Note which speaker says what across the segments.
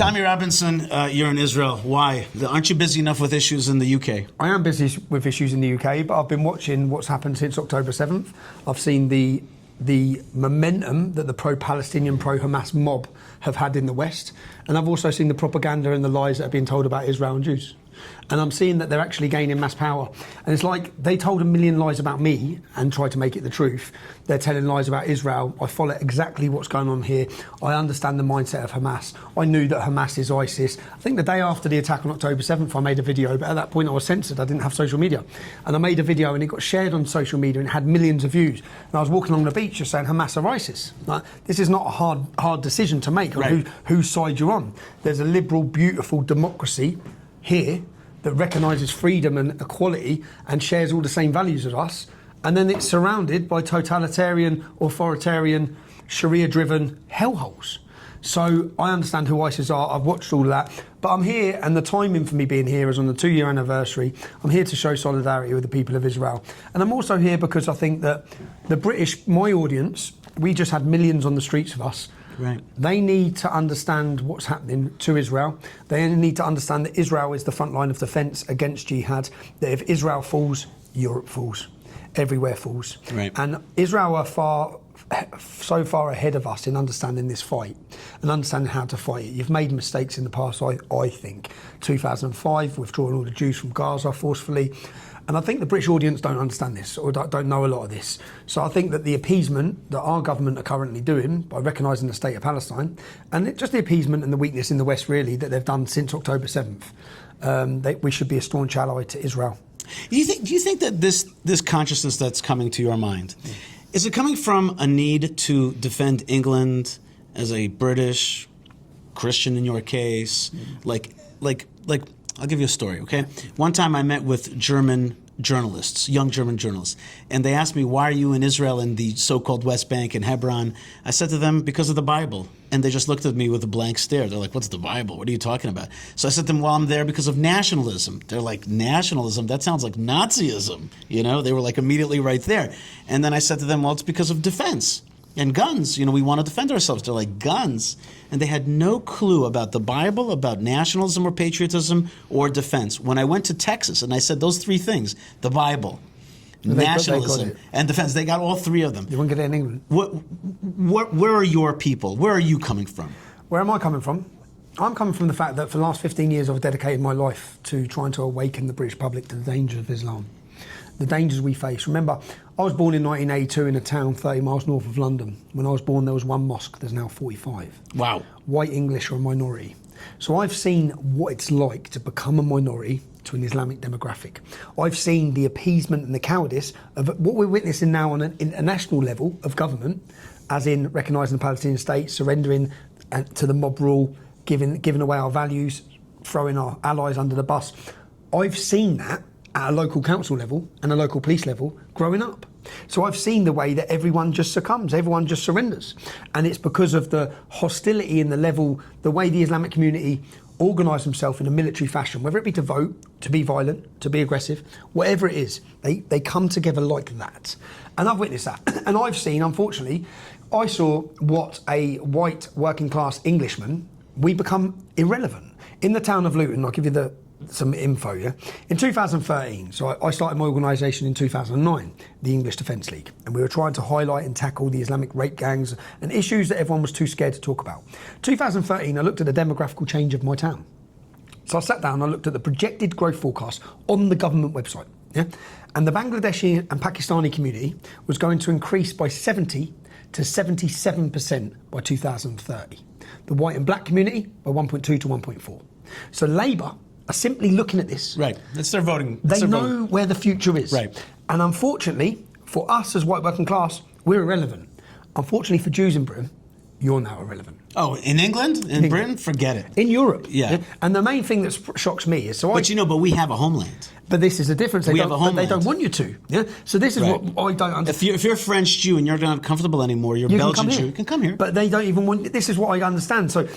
Speaker 1: Tommy Robinson, you're in Israel. Why? Aren't you busy enough with issues in the UK?
Speaker 2: I am busy with issues in the UK, but I've been watching what's happened since October 7th. I've seen the momentum that the pro-Palestinian, pro-Hamas mob have had in the West. And I've also seen the propaganda and the lies that have been told about Israel and Jews. And I'm seeing that they're actually gaining mass power. And it's like they told a million lies about me and tried to make it the truth. They're telling lies about Israel. I follow exactly what's going on here. I understand the mindset of Hamas. I knew that Hamas is ISIS. I think the day after the attack on October 7th, I made a video, but at that point I was censored. I didn't have social media. And I made a video and it got shared on social media and it had millions of views. And I was walking along the beach just saying Hamas are ISIS. Like, this is not a hard decision to make on
Speaker 1: right.
Speaker 2: whose side you're on. There's a liberal, beautiful democracy here that recognises freedom and equality and shares all the same values as us, and then it's surrounded by totalitarian, authoritarian, Sharia-driven hellholes. So I understand who ISIS are, I've watched all of that, but I'm here, and the timing for me being here is on the 2-year anniversary. I'm here to show solidarity with the people of Israel. And I'm also here because I think that the British, my audience, we just had millions on the streets of us.
Speaker 1: Right.
Speaker 2: They need to understand what's happening to Israel. They need to understand that Israel is the front line of defence against jihad, that if Israel falls, Europe falls. Everywhere falls.
Speaker 1: Right.
Speaker 2: And Israel are so far ahead of us in understanding this fight and understanding how to fight it. You've made mistakes in the past, I think. 2005, withdrawing all the Jews from Gaza forcefully. And I think the British audience don't understand this or don't know a lot of this. So I think that the appeasement that our government are currently doing by recognising the state of Palestine, and just the appeasement and the weakness in the West really that they've done since October 7th, we should be a staunch ally to Israel.
Speaker 1: Do you think that this consciousness that's coming to your mind, is it coming from a need to defend England as a British Christian in your case? Like I'll give you a story, okay? One time I met with German journalists, young German journalists, and they asked me, why are you in Israel in the so-called West Bank in Hebron? I said to them, because of the Bible. And they just looked at me with a blank stare. They're like, what's the Bible? What are you talking about? So I said to them, well, I'm there because of nationalism. They're like, nationalism? That sounds like Nazism. You know, they were like immediately right there. And then I said to them, well, it's because of defense. And guns, you know, we want to defend ourselves. They're like, guns? And they had no clue about the Bible, about nationalism or patriotism or defense. When I went to Texas and I said those three things, the Bible, nationalism, and defense, they got all three of them.
Speaker 2: You won't get it in England.
Speaker 1: Where are your people? Where are you coming from?
Speaker 2: Where am I coming from? I'm coming from the fact that for the last 15 years I've dedicated my life to trying to awaken the British public to the dangers of Islam. The dangers we face. Remember, I was born in 1982 in a town 30 miles north of London. When I was born, there was one mosque. There's now 45.
Speaker 1: Wow.
Speaker 2: White English are a minority. So I've seen what it's like to become a minority to an Islamic demographic. I've seen the appeasement and the cowardice of what we're witnessing now on an international level of government, as in recognising the Palestinian state, surrendering to the mob rule, giving away our values, throwing our allies under the bus. I've seen that at a local council level and a local police level growing up. So I've seen the way that everyone just succumbs, everyone just surrenders. And it's because of the hostility and the level, the way the Islamic community organise themselves in a military fashion, whether it be to vote, to be violent, to be aggressive, whatever it is, they come together like that. And I've witnessed that. And I've seen, unfortunately, I saw what a white working class Englishman, we become irrelevant. In the town of Luton, I'll give you some info, yeah? In 2013, so I started my organisation in 2009, the English Defence League, and we were trying to highlight and tackle the Islamic rape gangs and issues that everyone was too scared to talk about. 2013, I looked at the demographical change of my town. So I sat down and I looked at the projected growth forecast on the government website, yeah? And the Bangladeshi and Pakistani community was going to increase by 70 to 77% by 2030. The white and black community by 1.2 to 1.4. So Labour are simply looking at this.
Speaker 1: Right, that's their voting.
Speaker 2: They know where the future is.
Speaker 1: Right.
Speaker 2: And unfortunately, for us as white working class, we're irrelevant. Unfortunately for Jews in Britain, you're now irrelevant.
Speaker 1: Oh, in England? In Britain? Forget it.
Speaker 2: In Europe.
Speaker 1: Yeah.
Speaker 2: And the main thing that shocks me is...
Speaker 1: But we have a homeland.
Speaker 2: But this is the difference. They don't want you to. Yeah. So this is
Speaker 1: right.
Speaker 2: what I don't understand.
Speaker 1: If you're a French Jew and you're not comfortable anymore, you're Belgian Jew, you can come here.
Speaker 2: But they don't even want... This is what I understand. So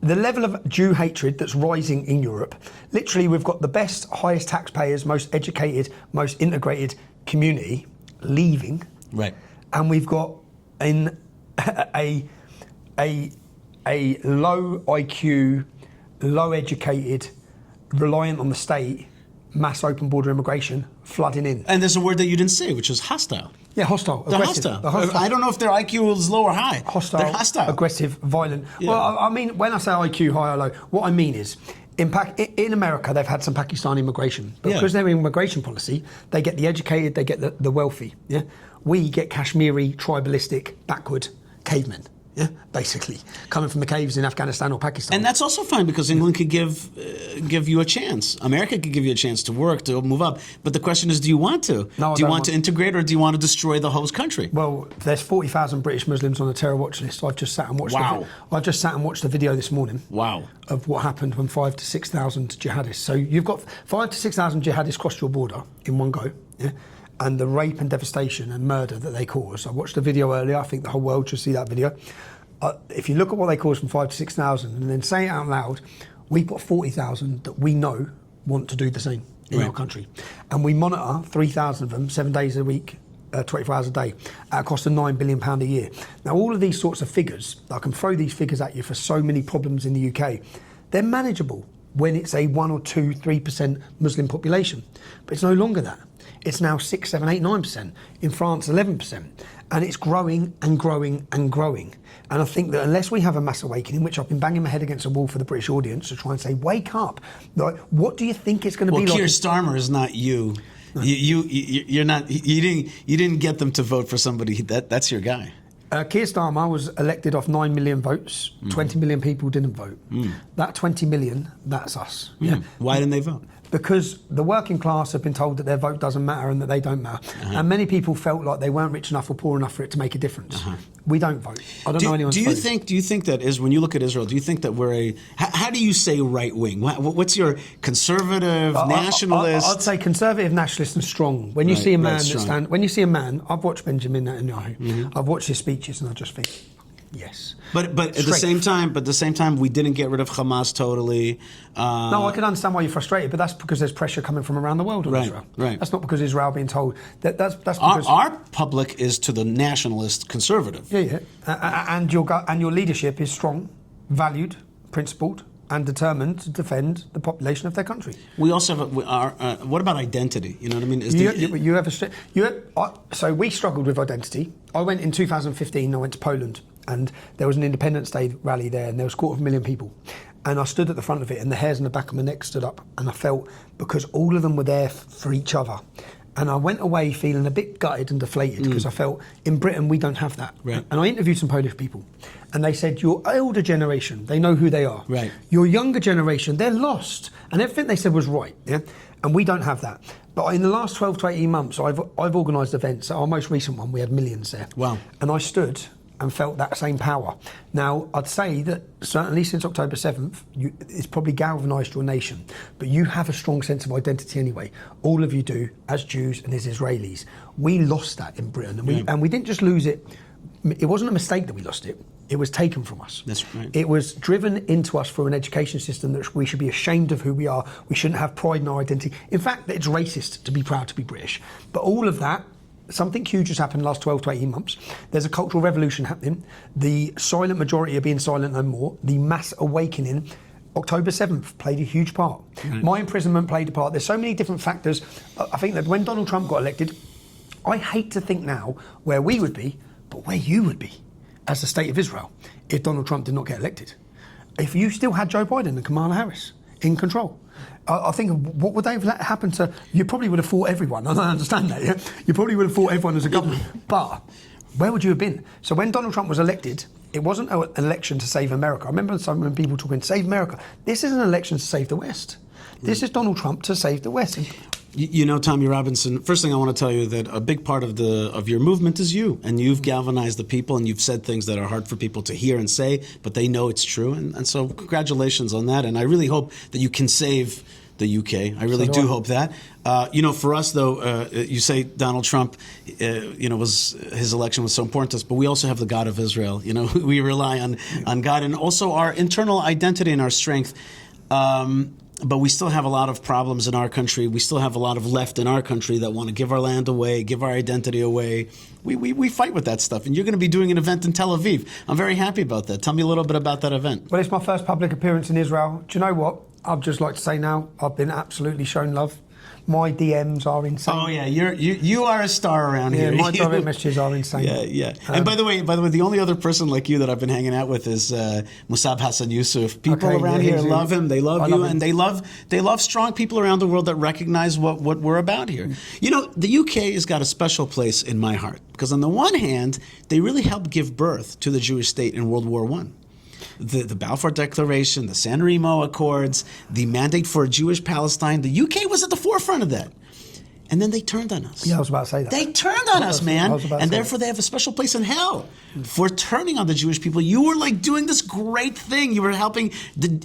Speaker 2: the level of Jew hatred that's rising in Europe, literally we've got the best, highest taxpayers, most educated, most integrated community leaving.
Speaker 1: Right.
Speaker 2: And we've got a low IQ, low educated, reliant on the state, mass open border immigration flooding in.
Speaker 1: And there's a word that you didn't say, which is hostile.
Speaker 2: Yeah, hostile,
Speaker 1: They're
Speaker 2: aggressive.
Speaker 1: hostile.
Speaker 2: They're hostile.
Speaker 1: I don't know if their IQ is low or high.
Speaker 2: Hostile,
Speaker 1: They're hostile.
Speaker 2: aggressive, violent.
Speaker 1: Yeah.
Speaker 2: Well, I mean, when I say IQ high or low, what I mean is, in America, they've had some Pakistani immigration. But because their immigration policy, they get the educated, they get the wealthy. Yeah, we get Kashmiri, tribalistic, backward cavemen. Yeah, basically coming from the caves in Afghanistan or Pakistan.
Speaker 1: And that's also fine because England could give you a chance. America could give you a chance to work, to move up. But the question is, do you want to?
Speaker 2: No,
Speaker 1: do you want to integrate, or do you want to destroy the host country?
Speaker 2: Well, there's 40,000 British Muslims on the terror watch list. I've just sat and watched.
Speaker 1: Wow.
Speaker 2: I've just sat and watched the video this morning.
Speaker 1: Wow.
Speaker 2: Of what happened when 5,000 to 6,000 jihadists. So you've got 5,000 to 6,000 jihadists crossed your border in one go. Yeah. And the rape and devastation and murder that they cause. I watched the video earlier. I think the whole world should see that video. If you look at what they cause from 5,000 to 6,000 and then say it out loud, we've got 40,000 that we know want to do the same in our country. And we monitor 3,000 of them 7 days a week, 24 hours a day, at a cost of £9 billion a year. Now, all of these sorts of figures, I can throw these figures at you for so many problems in the UK, they're manageable when it's a 1 or 2, 3% Muslim population. But it's no longer that. It's now 6, 7, 8, 9%. In France, 11%. And it's growing and growing and growing. And I think that unless we have a mass awakening, which I've been banging my head against a wall for the British audience to try and say, wake up. Like, what do you think it's going to be like?
Speaker 1: Keir Starmer is not you. No. You're not. You didn't get them to vote for somebody. That's your guy.
Speaker 2: Keir Starmer was elected off 9 million votes. 20 million people didn't vote. That 20 million, that's us. Yeah.
Speaker 1: Why didn't they vote?
Speaker 2: Because the working class have been told that their vote doesn't matter and that they don't matter. And many people felt like they weren't rich enough or poor enough for it to make a difference. We don't vote. I don't know anyone's vote.
Speaker 1: Do you think that is, when you look at Israel, do you think that we're a, how do you say right wing? What's your conservative, nationalist?
Speaker 2: I'd say conservative, nationalist and strong. When you see a man when you see a man, I've watched Benjamin Netanyahu, I've watched his speeches and I just think, yes.
Speaker 1: But at the same time, we didn't get rid of Hamas totally.
Speaker 2: No, I can understand why you're frustrated, but that's because there's pressure coming from around the world on Israel.
Speaker 1: Right.
Speaker 2: That's not because Israel being told that's because
Speaker 1: our public is to the nationalist conservative.
Speaker 2: Yeah. And your leadership is strong, valued, principled, and determined to defend the population of their country.
Speaker 1: We also have what about identity? You know what I mean?
Speaker 2: So we struggled with identity. I went in 2015. I went to Poland. And there was an Independence Day rally there, and there was 250,000 people. And I stood at the front of it, and the hairs on the back of my neck stood up. And I felt, because all of them were there for each other. And I went away feeling a bit gutted and deflated, because I felt, in Britain, we don't have that.
Speaker 1: Right.
Speaker 2: And I interviewed some Polish people, and they said, your older generation, they know who they are.
Speaker 1: Right.
Speaker 2: Your younger generation, they're lost. And everything they said was right, yeah? And we don't have that. But in the last 12 to 18 months, I've organised events. Our most recent one, we had millions there.
Speaker 1: Wow.
Speaker 2: And I stood and felt that same power. Now, I'd say that certainly since October 7th, it's probably galvanised your nation, but you have a strong sense of identity anyway. All of you do, as Jews and as Israelis. We lost that in Britain, and we didn't just lose it. It wasn't a mistake that we lost it. It was taken from us.
Speaker 1: That's right.
Speaker 2: It was driven into us through an education system that we should be ashamed of who we are. We shouldn't have pride in our identity. In fact, it's racist to be proud to be British. But all of that, something huge has happened in the last 12 to 18 months. There's a cultural revolution happening. The silent majority are being silent no more. The mass awakening, October 7th, played a huge part. My imprisonment played a part. There's so many different factors. I think that when Donald Trump got elected, I hate to think now where we would be, but where you would be as the state of Israel if Donald Trump did not get elected. If you still had Joe Biden and Kamala Harris in control. I think, what would they have happened to? You probably would have fought everyone. I don't understand that. Yeah, you probably would have fought everyone as a government. But where would you have been? So when Donald Trump was elected, it wasn't an election to save America. I remember some people talking, save America. This is an election to save the West. This is Donald Trump to save the West.
Speaker 1: You know, Tommy Robinson, first thing I want to tell you that a big part of your movement is you, and you've galvanized the people, and you've said things that are hard for people to hear and say, but they know it's true, and so congratulations on that, and I really hope that you can save the UK. I really do hope that. For us, though, you say Donald Trump, his election was so important to us, but we also have the God of Israel. You know, we rely on God, and also our internal identity and our strength. But we still have a lot of problems in our country. We still have a lot of left in our country that want to give our land away, give our identity away. We fight with that stuff. And you're going to be doing an event in Tel Aviv. I'm very happy about that. Tell me a little bit about that event.
Speaker 2: Well, it's my first public appearance in Israel. Do you know what? I'd just like to say now, I've been absolutely shown love. My DMs are insane.
Speaker 1: Oh yeah, you are a star around here.
Speaker 2: My direct messages are insane.
Speaker 1: Yeah. And by the way, the only other person like you that I've been hanging out with is Musab Hassan Yusuf. People around here love him. They love you, and they love strong people around the world that recognize what we're about here. You know, the UK has got a special place in my heart because on the one hand, they really helped give birth to the Jewish state in World War I. The Balfour Declaration, the San Remo Accords, the mandate for a Jewish Palestine. The UK was at the forefront of that. And then they turned on us.
Speaker 2: Yeah, I was about to say that.
Speaker 1: They turned on us, man. And therefore they have a special place in hell for turning on the Jewish people. You were like doing this great thing. You were helping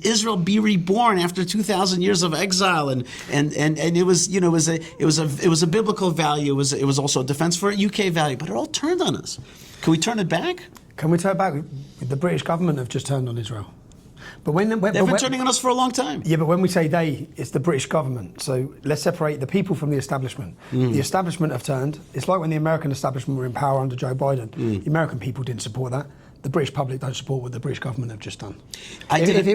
Speaker 1: Israel be reborn after 2,000 years of exile, and it was, you know, it was a biblical value. It was also a defense for a UK value. But it all turned on us. Can we turn it back?
Speaker 2: Can we turn it back? The British government have just turned on Israel. But
Speaker 1: they've been turning on us for a long time.
Speaker 2: Yeah, but when we say they, it's the British government. So let's separate the people from the establishment. The establishment have turned. It's like when the American establishment were in power under Joe Biden. The American people didn't support that. The British public don't support what the British government have just done. If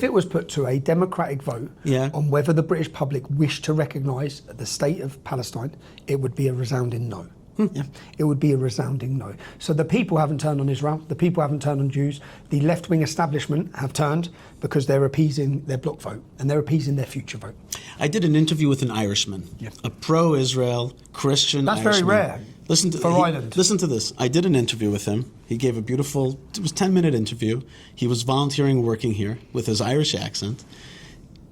Speaker 2: it was put to a democratic vote on whether the British public wished to recognise the state of Palestine, it would be a resounding no. Yeah, it would be a resounding no. So the people haven't turned on Israel. The people haven't turned on Jews. The left-wing establishment have turned because they're appeasing their bloc vote and they're appeasing their future vote.
Speaker 1: I did an interview with an Irishman, a pro-Israel Christian
Speaker 2: That's
Speaker 1: Irishman.
Speaker 2: very rare for Ireland. Listen
Speaker 1: to this. I did an interview with him. He gave it was a 10-minute interview. He was volunteering working here with his Irish accent.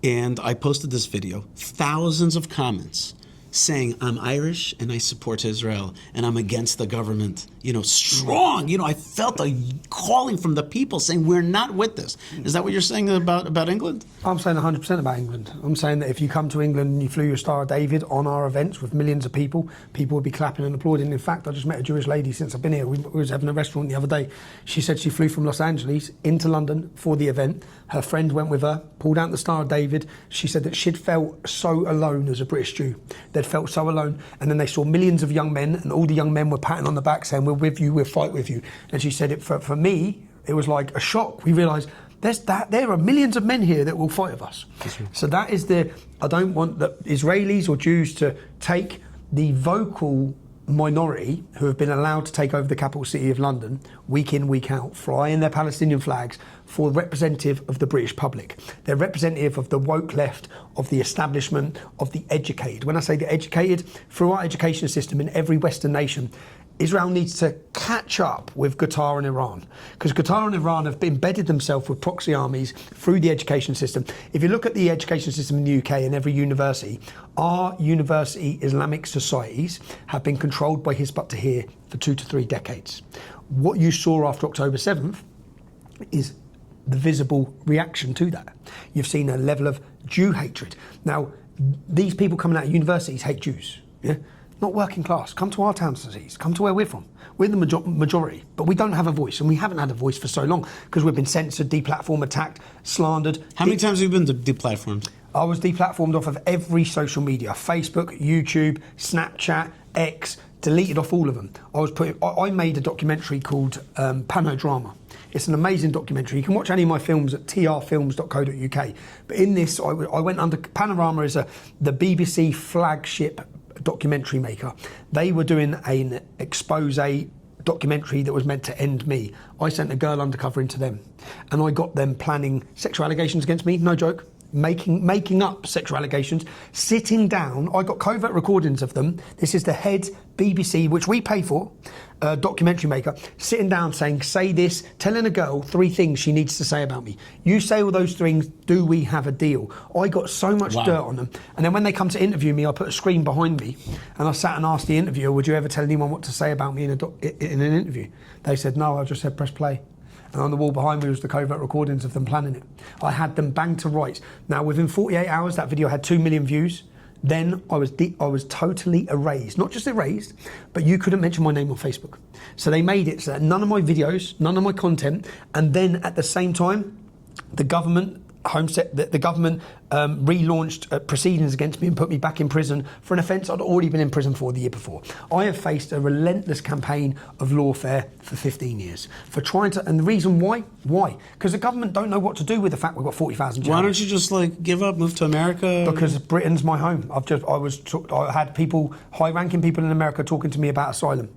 Speaker 1: And I posted this video. Thousands of comments saying, I'm Irish and I support Israel and I'm against the government. You know, strong. You know, I felt a calling from the people saying we're not with this. Is that what you're saying about England?
Speaker 2: I'm saying 100% about England. I'm saying that if you come to England and you flew your Star of David on our events with millions of people, people would be clapping and applauding. In fact, I just met a Jewish lady since I've been here. We was having a restaurant the other day. She said she flew from Los Angeles into London for the event. Her friend went with her, pulled out the Star of David. She said that she'd felt so alone as a British Jew. They'd felt so alone. And then they saw millions of young men and all the young men were patting on the back saying, we're with you, we'll fight with you. And she said, for me, it was like a shock. We realised there are millions of men here that will fight with us. So that is I don't want the Israelis or Jews to take the vocal minority who have been allowed to take over the capital city of London week in, week out, flying their Palestinian flags for representative of the British public. They're representative of the woke left, of the establishment, of the educated. When I say the educated, through our education system in every Western nation, Israel needs to catch up with Qatar and Iran, because Qatar and Iran have embedded themselves with proxy armies through the education system. If you look at the education system in the UK and every university, our university Islamic societies have been controlled by Hizb ut-Tahrir for 2 to 3 decades. What you saw after October 7th is the visible reaction to that. You've seen a level of Jew hatred. Now, these people coming out of universities hate Jews. Yeah? Not working class. Come to our towns and cities. Come to where we're from. We're the majority, but we don't have a voice, and we haven't had a voice for so long because we've been censored, deplatformed, attacked, slandered.
Speaker 1: How many times have you been deplatformed?
Speaker 2: I was deplatformed off of every social media: Facebook, YouTube, Snapchat, X. Deleted off all of them. I made a documentary called Panodrama. It's an amazing documentary. You can watch any of my films at trfilms.co.uk. But in this, I went under. Panorama is the BBC flagship documentary maker. They were doing an expose documentary that was meant to end me. I sent a girl undercover into them, and I got them planning sexual allegations against me. No joke. Making up sexual allegations, sitting down. I got covert recordings of them. This is the head BBC, which we pay for, documentary maker, sitting down saying, say this, telling a girl 3 things she needs to say about me. You say all those things, do we have a deal? I got so much dirt on them. And then when they come to interview me, I put a screen behind me and I sat and asked the interviewer, would you ever tell anyone what to say about me in an interview? They said, no, I just said press play. And on the wall behind me was the covert recordings of them planning it. I had them banged to rights. Now, within 48 hours, that video had 2 million views. Then I was totally erased. Not just erased, but you couldn't mention my name on Facebook. So they made it so that none of my videos, none of my content, and then at the same time, the government the government relaunched proceedings against me and put me back in prison for an offence I'd already been in prison for the year before. I have faced a relentless campaign of lawfare for 15 years for trying to, and the reason why? Because the government don't know what to do with the fact we've got 40,000 jihadis.
Speaker 1: Why don't you just give up, move to America?
Speaker 2: Because Britain's my home. I had people, high-ranking people in America, talking to me about asylum.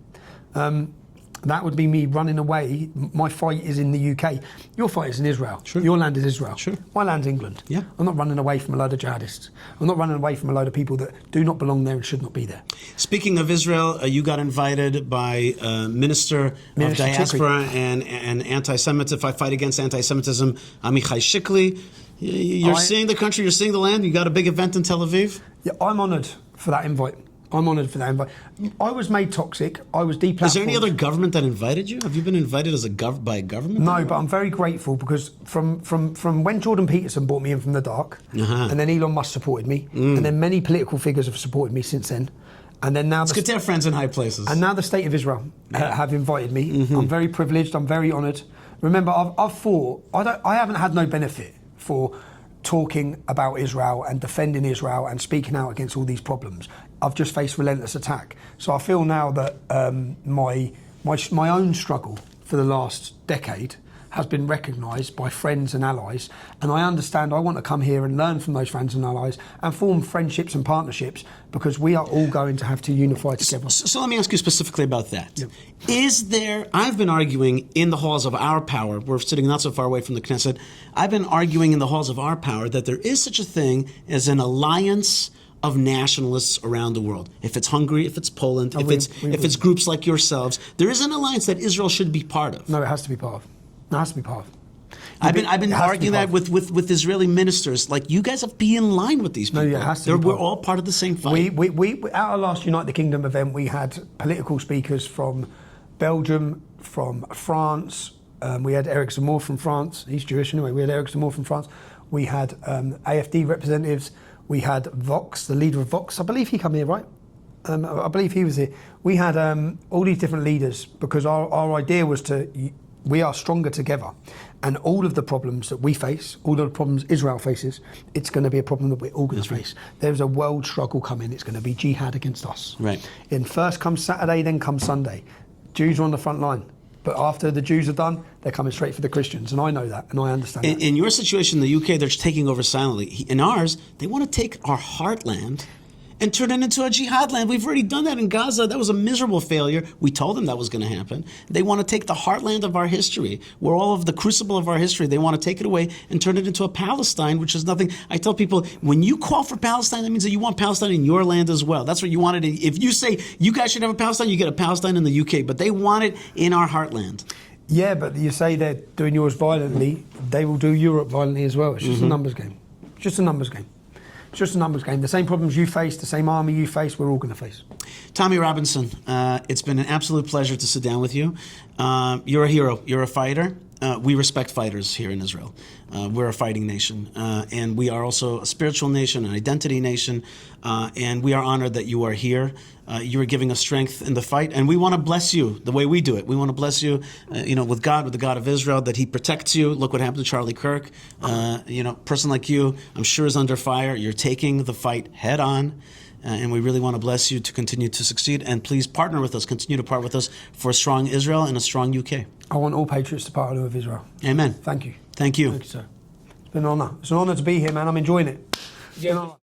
Speaker 2: That would be me running away. My fight is in the UK. Your fight is in Israel.
Speaker 1: Sure.
Speaker 2: Your land is Israel.
Speaker 1: Sure.
Speaker 2: My land's England.
Speaker 1: Yeah.
Speaker 2: I'm not running away from a load of jihadists. I'm not running away from a load of people that do not belong there and should not be there.
Speaker 1: Speaking of Israel, you got invited by Minister of Diaspora and Anti-Semitism, Fight Against Anti-Semitism, Amichai Shikli. You're seeing the country, you're seeing the land. You got a big event in Tel Aviv.
Speaker 2: Yeah, I'm honoured for that invite. I was made toxic. I was deplatformed.
Speaker 1: Is there any other government that invited you? Have you been invited as by a government?
Speaker 2: No, but I'm very grateful because from when Jordan Peterson brought me in from the dark, and then Elon Musk supported me, and then many political figures have supported me since then, and then now
Speaker 1: it's good to have friends in high places.
Speaker 2: And now the State of Israel have invited me. I'm very privileged. I'm very honoured. Remember, I've fought. I haven't had no benefit for talking about Israel and defending Israel and speaking out against all these problems. I've just faced relentless attack. So I feel now that my own struggle for the last decade has been recognised by friends and allies, and I understand I want to come here and learn from those friends and allies and form friendships and partnerships because we are all going to have to unify together.
Speaker 1: So let me ask you specifically about that. Yep. I've been arguing in the halls of our power, we're sitting not so far away from the Knesset, I've been arguing in the halls of our power that there is such a thing as an alliance of nationalists around the world. If it's Hungary, if it's Poland, if it's groups like yourselves, there is an alliance that Israel should be part of.
Speaker 2: No, it has to be part of. It has to be part of.
Speaker 1: I've been arguing that with Israeli ministers. Like, you guys have to be in line with these people.
Speaker 2: No, it has to be
Speaker 1: We're all part of the same fight.
Speaker 2: We at our last Unite the Kingdom event, we had political speakers from Belgium, from France. We had Eric Zemmour from France. He's Jewish anyway. We had Eric Zemmour from France. We had AFD representatives. We had Vox, the leader of Vox. I believe he came here, right? I believe he was here. We had all these different leaders because our idea was we are stronger together. And all of the problems that we face, all of the problems Israel faces, it's going to be a problem that we're all going to face. There's a world struggle coming. It's going to be jihad against us.
Speaker 1: Right.
Speaker 2: And first comes Saturday, then comes Sunday. Jews are on the front line. But after the Jews are done, they're coming straight for the Christians. And I know that, and I understand that.
Speaker 1: In your situation in the UK, they're taking over silently. In ours, they want to take our heartland and turn it into a jihad land. We've already done that in Gaza. That was a miserable failure. We told them that was going to happen. They want to take the heartland of our history, where all of the crucible of our history, they want to take it away and turn it into a Palestine, which is nothing. I tell people, when you call for Palestine, that means that you want Palestine in your land as well. That's what you wanted. If you say you guys should have a Palestine, you get a Palestine in the UK, but they want it in our heartland.
Speaker 2: Yeah, but you say they're doing yours violently, they will do Europe violently as well. It's just a numbers game. It's just a numbers game. It's just a numbers game. The same problems you face, the same army you face, we're all going to face.
Speaker 1: Tommy Robinson, it's been an absolute pleasure to sit down with you. You're a hero. You're a fighter. We respect fighters here in Israel. We're a fighting nation. And we are also a spiritual nation, an identity nation. And we are honored that you are here. You are giving us strength in the fight. And we want to bless you the way we do it. We want to bless you, with God, with the God of Israel, that he protects you. Look what happened to Charlie Kirk. Person like you, I'm sure, is under fire. You're taking the fight head on. And we really want to bless you to continue to succeed. And please partner with us, continue to partner with us for a strong Israel and a strong UK.
Speaker 2: I want all patriots to partner with Israel.
Speaker 1: Amen.
Speaker 2: Thank you.
Speaker 1: Thank you.
Speaker 2: Thank you, sir. It's been an honour. It's an honour to be here, man. I'm enjoying it.